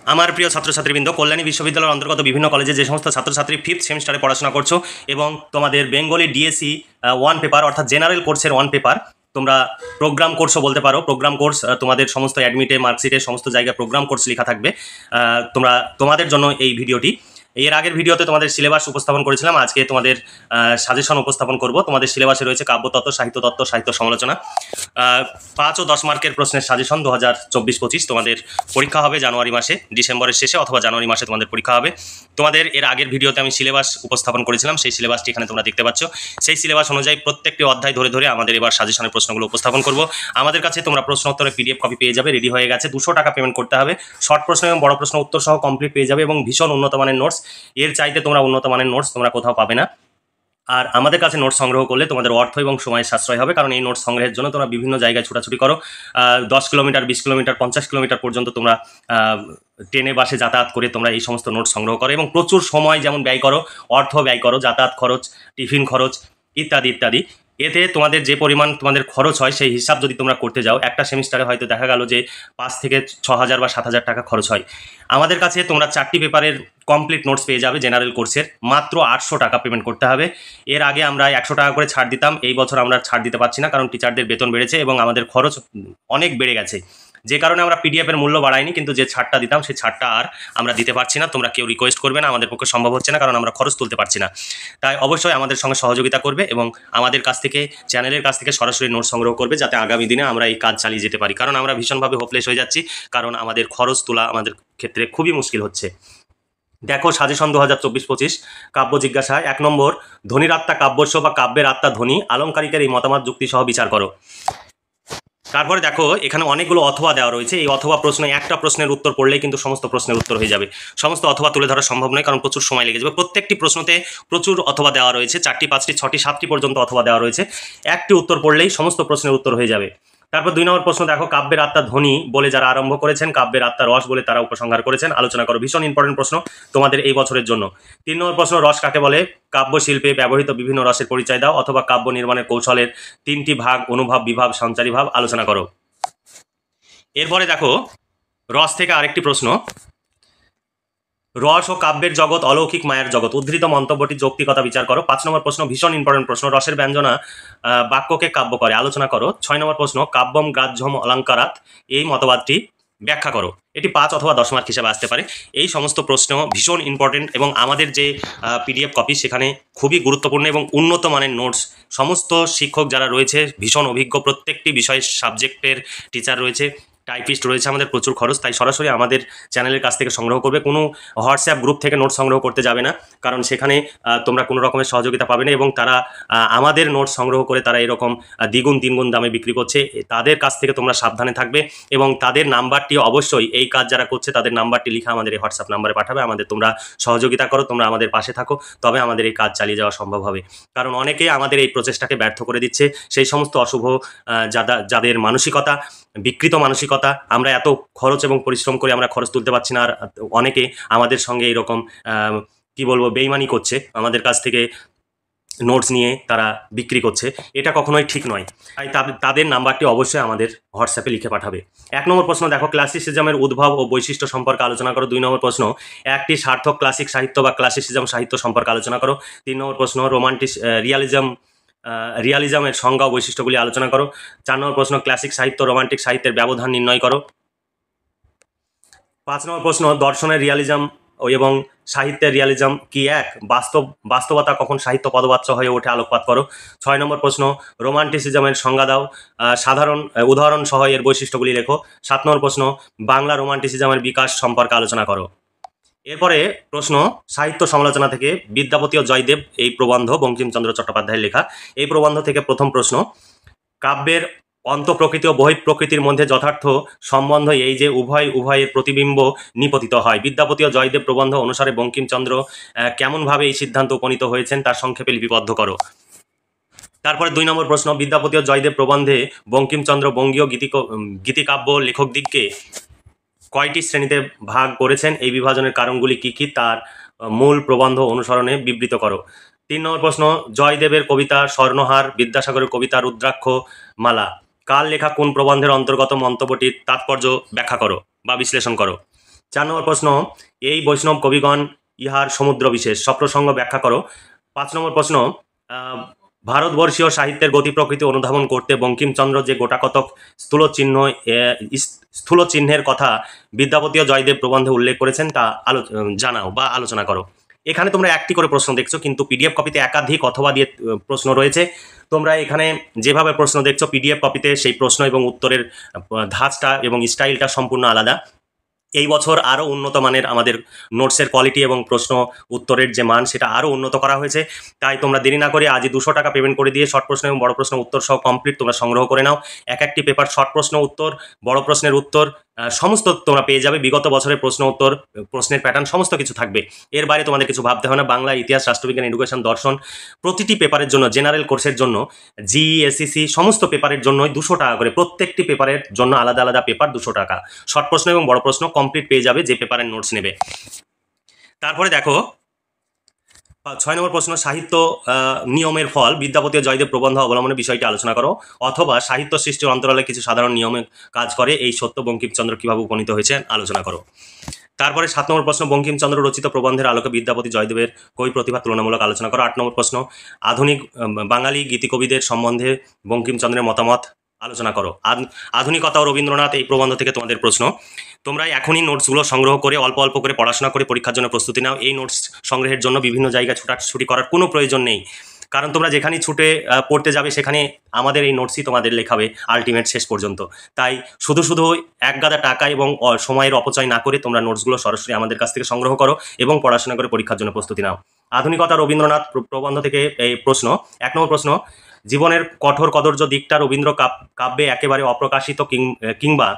আমার প্রিয় ছাত্রছাত্রীবৃন্দ, কল্যাণী বিশ্ববিদ্যালয়ের অন্তর্গত বিভিন্ন কলেজে যে সমস্ত ছাত্রছাত্রী 5th সেমিস্টারে পড়াশোনা করছো এবং তোমাদের বেঙ্গলি ডিএসসি ওয়ান পেপার অর্থাৎ জেনারেল কোর্সের ওয়ান পেপার তোমরা প্রোগ্রাম কোর্সও বলতে পারো। প্রোগ্রাম কোর্স তোমাদের সমস্ত অ্যাডমিটে, মার্কশিটে সমস্ত জায়গায় প্রোগ্রাম কোর্স লেখা থাকবে। তোমাদের জন্য এই ভিডিওটি। এর আগের ভিডিওতে তোমাদের সিলেবাস উপস্থাপন করেছিলাম, আজকে তোমাদের সাজেশন উপস্থাপন করব। তোমাদের সিলেবাসে রয়েছে কাব্যতত্ত্ব, সাহিত্যতত্ত্ব, সাহিত্য সমালোচনা, 5 ও 10 মার্কের প্রশ্নের সাজেশন 2024-25। তোমাদের পরীক্ষা হবে জানুয়ারি মাসে, ডিসেম্বরের শেষে অথবা জানুয়ারি মাসে তোমাদের পরীক্ষা হবে। তোমাদের এর আগের ভিডিওতে আমি সিলেবাস উপস্থাপন করেছিলাম, সেই সিলেবাসটি এখানে তোমরা দেখতে পাচ্ছ। সেই সিলেবাস অনুযায়ী প্রত্যেকটি অধ্যায় ধরে ধরে আমাদের এবার সাজেশনের প্রশ্নগুলো উপস্থাপন করব। আমাদের কাছে তোমরা প্রশ্ন উত্তরের PDF কপি পেয়ে যাবে, রেডি হয়ে গেছে। 200 টাকা পেমেন্ট করতে হবে। শর্ট প্রশ্ন এবং বড় প্রশ্ন উত্তর সহ কমপ্লিট পেয়ে যাবে এবং ভীষণ উন্নত মানের নোটস। এর চাইতে তোমরা উন্নত মানের নোটস তোমরা কোথাও পাবে না। আর আমাদের কাছে নোটস সংগ্রহ করলে তোমাদের অর্থ এবং সময় সাশ্রয় হবে, কারণ এই নোটস সংগ্রহের জন্য তোমরা বিভিন্ন জায়গায় ছোটাছুটি করো। 10 কিলোমিটার, 20 কিলোমিটার, 50 কিলোমিটার পর্যন্ত তোমরা ট্রেনে বাসে যাতায়াত করে তোমরা এই সমস্ত নোটস সংগ্রহ করো এবং প্রচুর সময় যেমন ব্যয় করো, অর্থ ব্যয় করো, যাতায়াত খরচ, টিফিন খরচ ইত্যাদি ইত্যাদি। এতে তোমাদের যে পরিমাণ তোমাদের খরচ হয় সেই হিসাব যদি তোমরা করতে যাও, একটা সেমিস্টারে হয়তো দেখা গেল যে 5 থেকে 6,000 বা 7,000 টাকা খরচ হয়। আমাদের কাছে তোমরা 4টি পেপারের কমপ্লিট নোটস পেয়ে যাবে জেনারেল কোর্সের, মাত্র 800 টাকা পেমেন্ট করতে হবে। এর আগে আমরা 100 টাকা করে ছাড় দিতাম, এই বছর আমরা ছাড় দিতে পারছি না, কারণ টিচারদের বেতন বেড়েছে এবং আমাদের খরচ অনেক বেড়ে গেছে, যে কারণে আমরা PDF-এর মূল্য বাড়াইনি, কিন্তু যে ছাড়টা দিতাম সেই ছাড়টা আর আমরা দিতে পারছি না। তোমরা কেউ রিকোয়েস্ট করবে না, আমাদের পক্ষে সম্ভব হচ্ছে না, কারণ আমরা খরচ তুলতে পারছি না। তাই অবশ্যই আমাদের সঙ্গে সহযোগিতা করবে এবং আমাদের কাছ থেকে, চ্যানেলের কাছ থেকে সরাসরি নোট সংগ্রহ করবে, যাতে আগামী দিনে আমরা এই কাজ চালিয়ে যেতে পারি। কারণ আমরা ভীষণভাবে হোপলেস হয়ে যাচ্ছি, কারণ আমাদের খরচ তোলা আমাদের ক্ষেত্রে খুবই মুশকিল হচ্ছে। দেখো সাজেশন 2024-25 কাব্য জিজ্ঞাসা 1 নম্বর, ধ্বনির আত্মা কাব্যস্য বা কাব্যের আত্মা ধ্বনি, আলংকারিকের এই মতামত যুক্তি সহ বিচার করো। তারপরে দেখো এখানে অনেকগুলো অথবা দেওয়া রয়েছে। এই অথবা প্রশ্নে একটা প্রশ্নের উত্তর পড়লেই কিন্তু সমস্ত প্রশ্নের উত্তর হয়ে যাবে। সমস্ত অথবা তুলে ধরা সম্ভব নয়, কারণ প্রচুর সময় লেগে যাবে। প্রত্যেকটি প্রশ্নতে প্রচুর অথবা দেওয়া রয়েছে, 4টি, 5টি, 6টি, 7টি পর্যন্ত অথবা দেওয়া রয়েছে। একটি উত্তর পড়লেই সমস্ত প্রশ্নের উত্তর হয়ে যাবে। তারপর 2 নম্বর প্রশ্ন দেখো, কাব্যের আত্মা ধ্বনি বলে যারা আরম্ভ করেছেন, কাব্যের আত্মা রস বলে তারা উপসংহার করেছেন, আলোচনা করো। ভীষণ ইম্পর্টেন্ট প্রশ্ন তোমাদের এই বছরের জন্য। 3 নম্বর প্রশ্ন, রস কাকে বলে? কাব্য শিল্পে ব্যবহৃত বিভিন্ন রসের পরিচয় দাও, অথবা কাব্য নির্মাণের কৌশলের 3টি ভাগ, অনুভাব, বিভাব, সঞ্চারী ভাব, আলোচনা করো। এরপরে দেখো রস থেকে আরেকটি প্রশ্ন, রস ও কাব্যের জগৎ অলৌকিক মায়ের জগৎ, উদ্ধৃত মন্তব্যটি যৌক্তিকতা বিচার করো। 5 নম্বর প্রশ্ন, ভীষণ ইম্পর্টেন্ট প্রশ্ন, রসের ব্যঞ্জনা বাক্যকে কাব্য করে, আলোচনা করো। 6 নম্বর প্রশ্ন, কাব্যম গ্রাহ্যম অলঙ্কারাৎ, এই মতবাদটি ব্যাখ্যা করো। এটি 5 অথবা 10 মার্ক হিসেবে আসতে পারে। এই সমস্ত প্রশ্ন ভীষণ ইম্পর্টেন্ট এবং আমাদের যে PDF কপি সেখানে খুবই গুরুত্বপূর্ণ এবং উন্নত মানের নোটস। সমস্ত শিক্ষক যারা রয়েছে ভীষণ অভিজ্ঞ, প্রত্যেকটি বিষয়ের সাবজেক্টের টিচার রয়েছে, টাইপিস্ট রয়েছে। আমাদের প্রচুর খরচ, তাই সরাসরি আমাদের চ্যানেলের কাছ থেকে সংগ্রহ করবে। কোনো হোয়াটসঅ্যাপ গ্রুপ থেকে নোট সংগ্রহ করতে যাবে না, কারণ সেখানে তোমরা কোনো রকমের সহযোগিতা পাবে না এবং তারা আমাদের নোট সংগ্রহ করে তারা এরকম দ্বিগুণ তিনগুণ দামে বিক্রি করছে। তাদের কাছ থেকে তোমরা সাবধানে থাকবে এবং তাদের নাম্বারটি অবশ্যই, এই কাজ যারা করছে তাদের নাম্বারটি লিখে আমাদের এই হোয়াটসঅ্যাপ নাম্বারে পাঠাবে। আমাদের তোমরা সহযোগিতা করো, তোমরা আমাদের পাশে থাকো, তবে আমাদের এই কাজ চালিয়ে যাওয়া সম্ভব হবে। কারণ অনেকেই আমাদের এই প্রচেষ্টাকে ব্যর্থ করে দিচ্ছে। সেই সমস্ত অশুভ যাদের মানসিকতা, বিকৃত মানসিকতা, আমরা এত খরচ এবং পরিশ্রম করে আমরা খরচ তুলতে পারছি না, আর অনেকে আমাদের সঙ্গে এরকম কি বলবো বেইমানি করছে, আমাদের কাছ থেকে নোটস নিয়ে তারা বিক্রি করছে। এটা কখনোই ঠিক নয়। তাই তাদের নাম্বারটি অবশ্যই আমাদের হোয়াটসঅ্যাপে লিখে পাঠাবে। 1 নম্বর প্রশ্ন দেখো, ক্লাসিসিজমের উদ্ভব ও বৈশিষ্ট্য সম্পর্কে আলোচনা করো। 2 নম্বর প্রশ্ন, একটি সার্থক ক্লাসিক সাহিত্য বা ক্লাসিসিজম সাহিত্য সম্পর্কে আলোচনা করো। 3 নম্বর প্রশ্ন, রিয়ালিজমের সংজ্ঞা ও বৈশিষ্ট্যগুলি আলোচনা করো। 4 নম্বর প্রশ্ন, ক্লাসিক সাহিত্য রোমান্টিক সাহিত্যের ব্যবধান নির্ণয় করো। 5 নম্বর প্রশ্ন, দর্শনের রিয়ালিজম এবং সাহিত্যের রিয়ালিজম কি এক? বাস্তবতা কখন সাহিত্য পদবাচ্য হয়ে ওঠে, আলোকপাত করো। 6 নম্বর প্রশ্ন, রোমান্টিসিজমের সংজ্ঞা দাও, সাধারণ উদাহরণ সহ এর বৈশিষ্ট্যগুলি লেখো। 7 নম্বর প্রশ্ন, বাংলা রোমান্টিসিজমের বিকাশ সম্পর্কে আলোচনা করো। এরপরে প্রশ্ন, সাহিত্য সমালোচনা থেকে বিদ্যাপতি ও জয়দেব, এই প্রবন্ধ বঙ্কিমচন্দ্র চট্টোপাধ্যায়ের লেখা। এই প্রবন্ধ থেকে প্রথম প্রশ্ন, কাব্যের অন্তঃপ্রকৃতি ও বহিঃপ্রকৃতির মধ্যে যথার্থ সম্বন্ধ এই যে উভয়ের প্রতিবিম্ব নিপতিত হয়। বিদ্যাপতি ও জয়দেব প্রবন্ধ অনুসারে বঙ্কিমচন্দ্র কেমনভাবে এই সিদ্ধান্ত উপনীত হয়েছেন তার সংক্ষেপে লিপিবদ্ধ করো। তারপরে 2 নম্বর প্রশ্ন, বিদ্যাপতি ও জয়দেব প্রবন্ধে বঙ্কিমচন্দ্র বঙ্গীয় গীতিকাব্য লেখকদিগকে কয়টি শ্রেণীতে ভাগ করেছেন, এই বিভাজনের কারণগুলি কি কি, তার মূল প্রবন্ধ অনুসরণে বিবৃত করো। 3 নম্বর প্রশ্ন, জয়দেবের কবিতা স্বর্ণহার, বিদ্যাসাগরের কবিতা রুদ্রাক্ষ মালা, কার লেখা কোন প্রবন্ধের অন্তর্গত, মন্তব্যটির তাৎপর্য ব্যাখ্যা করো বা বিশ্লেষণ করো। 4 নম্বর প্রশ্ন, এই বৈষ্ণব কবিগণ ইহার সমুদ্র বিশেষ সপ্রসঙ্গ ব্যাখ্যা করো। 5 নম্বর প্রশ্ন, ভারতবর্ষীয় সাহিত্যের গতি প্রকৃতি অনুধাবন করতে বঙ্কিমচন্দ্র যে গোটাকতক স্থূল চিহ্নের কথা বিদ্যাপতি ও জয়দেব প্রবন্ধে উল্লেখ করেছেন তা জানাও বা আলোচনা করো। এখানে তোমরা একটি করে প্রশ্ন দেখছো, কিন্তু পিডিএফ কপিতে একাধিক অথবা দিয়ে প্রশ্ন রয়েছে। তোমরা এখানে যেভাবে প্রশ্ন দেখছো পিডিএফ কপিতে সেই প্রশ্ন এবং উত্তরের ধাঁচটা এবং স্টাইলটা সম্পূর্ণ আলাদা। এই বছর আরও উন্নত মানের আমাদের নোটসের কোয়ালিটি এবং প্রশ্ন উত্তরের যে মান সেটা আরও উন্নত করা হয়েছে। তাই তোমরা দেরি না করে আজই 200 টাকা পেমেন্ট করে দিয়ে শর্ট প্রশ্ন এবং বড় প্রশ্ন উত্তর সহ কমপ্লিট তোমরা সংগ্রহ করে নাও। এক একটি পেপার শর্ট প্রশ্ন উত্তর, বড় প্রশ্নের উত্তর সমস্ত তোমরা পেয়ে যাবে। বিগত বছরের প্রশ্ন উত্তর, প্রশ্নের প্যাটার্ন সমস্ত কিছু থাকবে। এর বাইরে তোমাদের কিছু ভাবতে হবে না। বাংলা, ইতিহাস, রাষ্ট্রবিজ্ঞান, এডুকেশন, দর্শন প্রতিটি পেপারের জন্য, জেনারেল কোর্সের জন্য, জিই, এসএসসি সমস্ত পেপারের জন্যই 200 টাকা করে, প্রত্যেকটি পেপারের জন্য আলাদা আলাদা পেপার 200 টাকা। শর্ট প্রশ্ন এবং বড় প্রশ্ন কমপ্লিট পেয়ে যাবে যে পেপারের নোটস নেবে। তারপরে দেখো 6 নম্বর প্রশ্ন, সাহিত্য নিয়মের ফল বিদ্যাপতি ও জয়দেব প্রবন্ধ অবলম্বনের বিষয়টি আলোচনা করো, অথবা সাহিত্য সৃষ্টির অন্তরালে কিছু সাধারণ নিয়মে কাজ করে এই সত্য বঙ্কিমচন্দ্র কিভাবে উপনীত হয়েছে আলোচনা করো। তারপরে 7 নম্বর প্রশ্ন, বঙ্কিমচন্দ্র রচিত প্রবন্ধের আলোকে বিদ্যাপতি জয়দেবের কবি প্রতিভা তুলনামূলক আলোচনা করো। 8 নম্বর প্রশ্ন, আধুনিক বাঙালি গীতিকবিদের সম্বন্ধে বঙ্কিমচন্দ্রের মতামত আলোচনা করো। আধুনিকতা ও রবীন্দ্রনাথ এই প্রবন্ধ থেকে তোমাদের প্রশ্ন। তোমরা এখনই নোটসগুলো সংগ্রহ করে অল্প অল্প করে পড়াশোনা করে পরীক্ষার জন্য প্রস্তুতি নাও। এই নোটস সংগ্রহের জন্য বিভিন্ন জায়গায় ছুটাছুটি করার কোনো প্রয়োজন নেই, কারণ তোমরা যেখানেই ছুটে পড়তে যাবে সেখানে আমাদের এই নোটসই তোমাদের লেখাবে আলটিমেট শেষ পর্যন্ত। তাই শুধু শুধু একগাদা টাকা এবং সময়ের অপচয় না করে তোমরা নোটসগুলো সরাসরি আমাদের কাছ থেকে সংগ্রহ করো এবং পড়াশোনা করে পরীক্ষার জন্য প্রস্তুতি নাও। আধুনিকতা রবীন্দ্রনাথ প্রবন্ধ থেকে এই প্রশ্ন। 1 নম্বর প্রশ্ন, জীবনের কঠোর কদর্য দিকটা রবীন্দ্র কাব্যে একেবারে অপ্রকাশিত কিংবা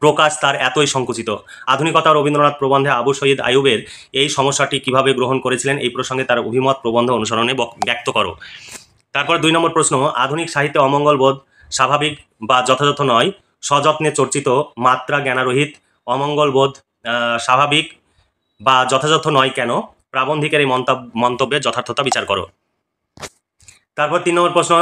প্রকাশ তার এতই সংকুচিত। আধুনিকতা রবীন্দ্রনাথ প্রবন্ধে আবু সঈদ আইয়ুবের এই সমস্যাটি কিভাবে গ্রহণ করেছিলেন এই প্রসঙ্গে তার অভিমত প্রবন্ধ অনুসরণে ব্যক্ত করো। তারপর 2 নম্বর প্রশ্ন, আধুনিক সাহিত্যে অমঙ্গলবোধ স্বাভাবিক বা যথাযথ নয়, সযত্নে চর্চিত মাত্রা জ্ঞানারহিত অমঙ্গলবোধ স্বাভাবিক বা যথাযথ নয় কেন? প্রাবন্ধিকের এই মন্তব্যের যথার্থতা বিচার করো। তারপর 3 নম্বর প্রশ্ন,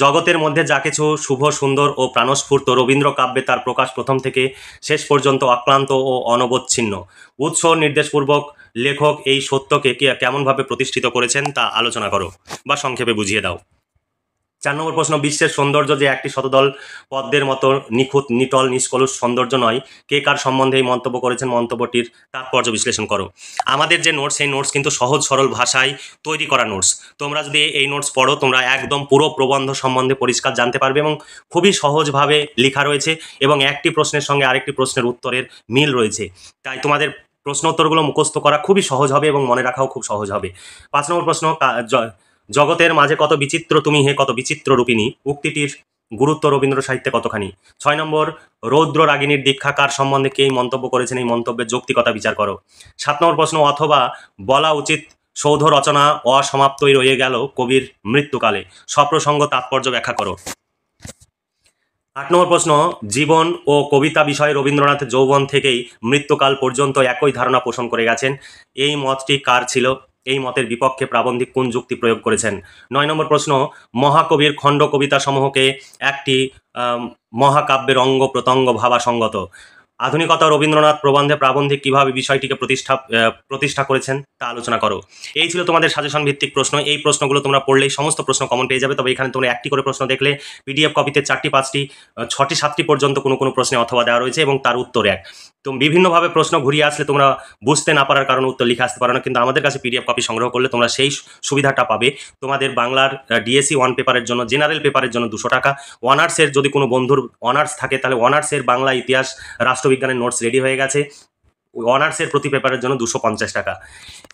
জগতের মধ্যে যা কিছু শুভ সুন্দর ও প্রাণস্ফূর্ত রবীন্দ্র কাব্যে তার প্রকাশ প্রথম থেকে শেষ পর্যন্ত অক্লান্ত ও অনবচ্ছিন্ন। উৎস নির্দেশপূর্বক লেখক এই সত্যকে কেমনভাবে প্রতিষ্ঠিত করেছেন তা আলোচনা করো বা সংক্ষেপে বুঝিয়ে দাও। 4 নম্বর প্রশ্ন, বিশ্বের সৌন্দর্য যে একটি শতদল পদ্মের মতো নিখুঁত নিটল নিষ্কলুষ সৌন্দর্য নয়, কে কার সম্বন্ধে এই মন্তব্য করেছেন মন্তব্যটির তাৎপর্য বিশ্লেষণ করো। আমাদের যে নোটস, এই নোটস কিন্তু সহজ সরল ভাষায় তৈরি করা নোটস। তোমরা যদি এই নোটস পড়ো তোমরা একদম পুরো প্রবন্ধ সম্বন্ধে পরিষ্কার জানতে পারবে এবং খুবই সহজভাবে লেখা রয়েছে এবং একটি প্রশ্নের সঙ্গে আরেকটি প্রশ্নের উত্তরের মিল রয়েছে। তাই তোমাদের প্রশ্ন উত্তরগুলো মুখস্থ করা খুবই সহজ হবে এবং মনে রাখাও খুব সহজ হবে। 5 নম্বর প্রশ্ন, জগতের মাঝে কত বিচিত্র তুমি হে কত বিচিত্র রূপিণী উক্তিটির গুরুত্ব রবীন্দ্র সাহিত্যে কতখানি? 6 নম্বর, রৌদ্র রাগিনীর দীক্ষাকার সম্বন্ধে কে এই মন্তব্য করেছেন এই মন্তব্যের যৌক্তিকতা বিচার করো। 7 নম্বর প্রশ্ন, অথবা বলা উচিত সৌধ রচনা অসমাপ্তই রয়ে গেল কবির মৃত্যুকালে, সপ্রসঙ্গ তাৎপর্য ব্যাখ্যা করো। 8 নম্বর প্রশ্ন, জীবন ও কবিতা বিষয়ে রবীন্দ্রনাথ যৌবন থেকেই মৃত্যুকাল পর্যন্ত একই ধারণা পোষণ করে গেছেন, এই মতটি কার ছিল? এই মতের বিপক্ষে প্রাবন্ধিক কোন যুক্তি প্রয়োগ করেছেন? 9 নম্বর প্রশ্ন, মহাকবির খণ্ড কবিতা সমূহকে একটি মহাকাব্যের অঙ্গ প্রত্যঙ্গ ভাবা সঙ্গত। আধুনিকতা রবীন্দ্রনাথ প্রবন্ধে প্রাবন্ধিক কিভাবে বিষয়টিকে প্রতিষ্ঠা করেছেন তা আলোচনা করো। এই ছিল তোমাদের সাজেশন ভিত্তিক প্রশ্ন। এই প্রশ্নগুলো তোমরা পড়লেই সমস্ত প্রশ্ন কমন পেয়ে যাবে। তবে এখানে তোমরা একটি করে প্রশ্ন দেখলে পিডিএফ কপিতে 4টি 5টি 6টি 7টি পর্যন্ত কোনো কোনো প্রশ্নে অথবা দেওয়া রয়েছে এবং তার উত্তর এক। তো বিভিন্নভাবে প্রশ্ন ঘুরিয়ে আসলে তোমরা বুঝতে না পারার কারণে উত্তর লিখে আসতে পারো না, কিন্তু আমাদের কাছে পিডিএফ কপি সংগ্রহ করলে তোমরা সেই সুবিধাটা পাবে। তোমাদের বাংলার ডিএসসি 1 পেপারের জন্য, জেনারেল পেপারের জন্য 200 টাকা, অনার্সের যদি কোনো বন্ধুর অনার্স থাকে তাহলে অনার্সের বাংলা, ইতিহাস, রাষ্ট্রবিজ্ঞানের নোটস রেডি হয়ে গেছে। অনার্সের প্রতি পেপারের জন্য 250 টাকা।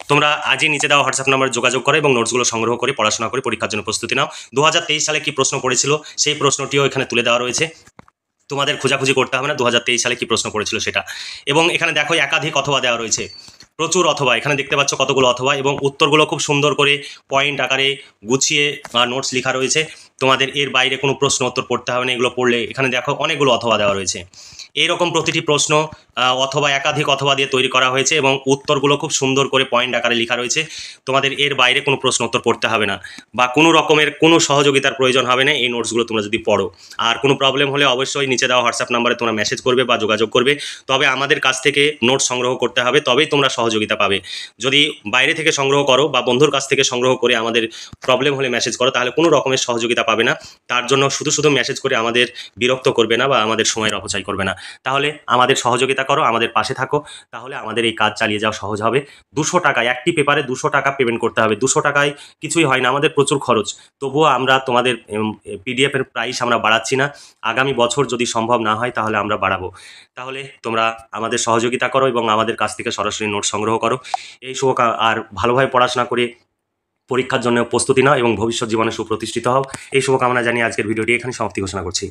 তোমরা আজই নিচে দেওয়া হোয়াটসঅ্যাপ নাম্বারে যোগাযোগ করো এবং নোটসগুলো সংগ্রহ করে পড়াশোনা করে পরীক্ষার জন্য প্রস্তুতি নাও। 2023 সালে কি প্রশ্ন পড়েছিল সেই প্রশ্নটিও এখানে তুলে দেওয়া রয়েছে, তোমাদের খোঁজাখুঁজি করতে হবে না 2023 সালে কি প্রশ্ন পড়েছিল সেটা। এবং এখানে দেখো একাধিক অথবা দেওয়া রয়েছে, প্রচুর অথবা, এখানে দেখতে পাচ্ছ কতগুলো অথবা, এবং উত্তরগুলো খুব সুন্দর করে পয়েন্ট আকারে গুছিয়ে নোটস লেখা রয়েছে। তোমাদের এর বাইরে কোনো প্রশ্ন উত্তর পড়তে হবে না, এগুলো পড়লে এখানে দেখো অনেকগুলো অথবা দেওয়া রয়েছে। এইরকম প্রতিটি প্রশ্ন অথবা একাধিক অথবা দিয়ে তৈরি করা হয়েছে এবং উত্তরগুলো খুব সুন্দর করে পয়েন্ট আকারে লেখা রয়েছে। তোমাদের এর বাইরে কোনো প্রশ্ন উত্তর পড়তে হবে না বা কোনো রকমের কোনো সহযোগিতার প্রয়োজন হবে না এই নোটসগুলো তোমরা যদি পড়ো। আর কোনো প্রবলেম হলে অবশ্যই নিচে দেওয়া হোয়াটসঅ্যাপ নাম্বারে তোমরা মেসেজ করবে বা যোগাযোগ করবে। তবে আমাদের কাছ থেকে নোটস সংগ্রহ করতে হবে, তবেই তোমরা সহযোগিতা পাবে। যদি বাইরে থেকে সংগ্রহ করো বা বন্ধুর কাছ থেকে সংগ্রহ করে আমাদের প্রবলেম হলে মেসেজ করো, তাহলে কোনো রকমের সহযোগিতা পাবে না। তার জন্য শুধু শুধু মেসেজ করে আমাদের বিরক্ত করবে না বা আমাদের সময়ের অপচয় করবে না। তাহলে আমাদের সহযোগিতা করো, আমাদের পাশে থাকো, তাহলে আমাদের এই কাজ চালিয়ে যাওয়া সহজ হবে। 200 টাকায় একটি পেপারে 200 টাকা পেমেন্ট করতে হবে। 200 টাকায় কিছুই হয় না, আমাদের প্রচুর খরচ। তবুও আমরা তোমাদের PDF এর প্রাইস আমরা বাড়াচ্ছি না। আগামী বছর যদি সম্ভব না হয় তাহলে আমরা বাড়াবো। তাহলে তোমরা আমাদের সহযোগিতা করো এবং আমাদের কাছ থেকে সরাসরি নোট সংগ্রহ করো। এই আর ভালোভাবে পড়াশোনা করে পরীক্ষার জন্য প্রস্তুতি নাও এবং ভবিষ্যৎ জীবনে সুপ্রতিষ্ঠিত হও। এই শুভকামনা জানিয়ে আজকের ভিডিওটি এখানে সমাপ্তি ঘোষণা করছি।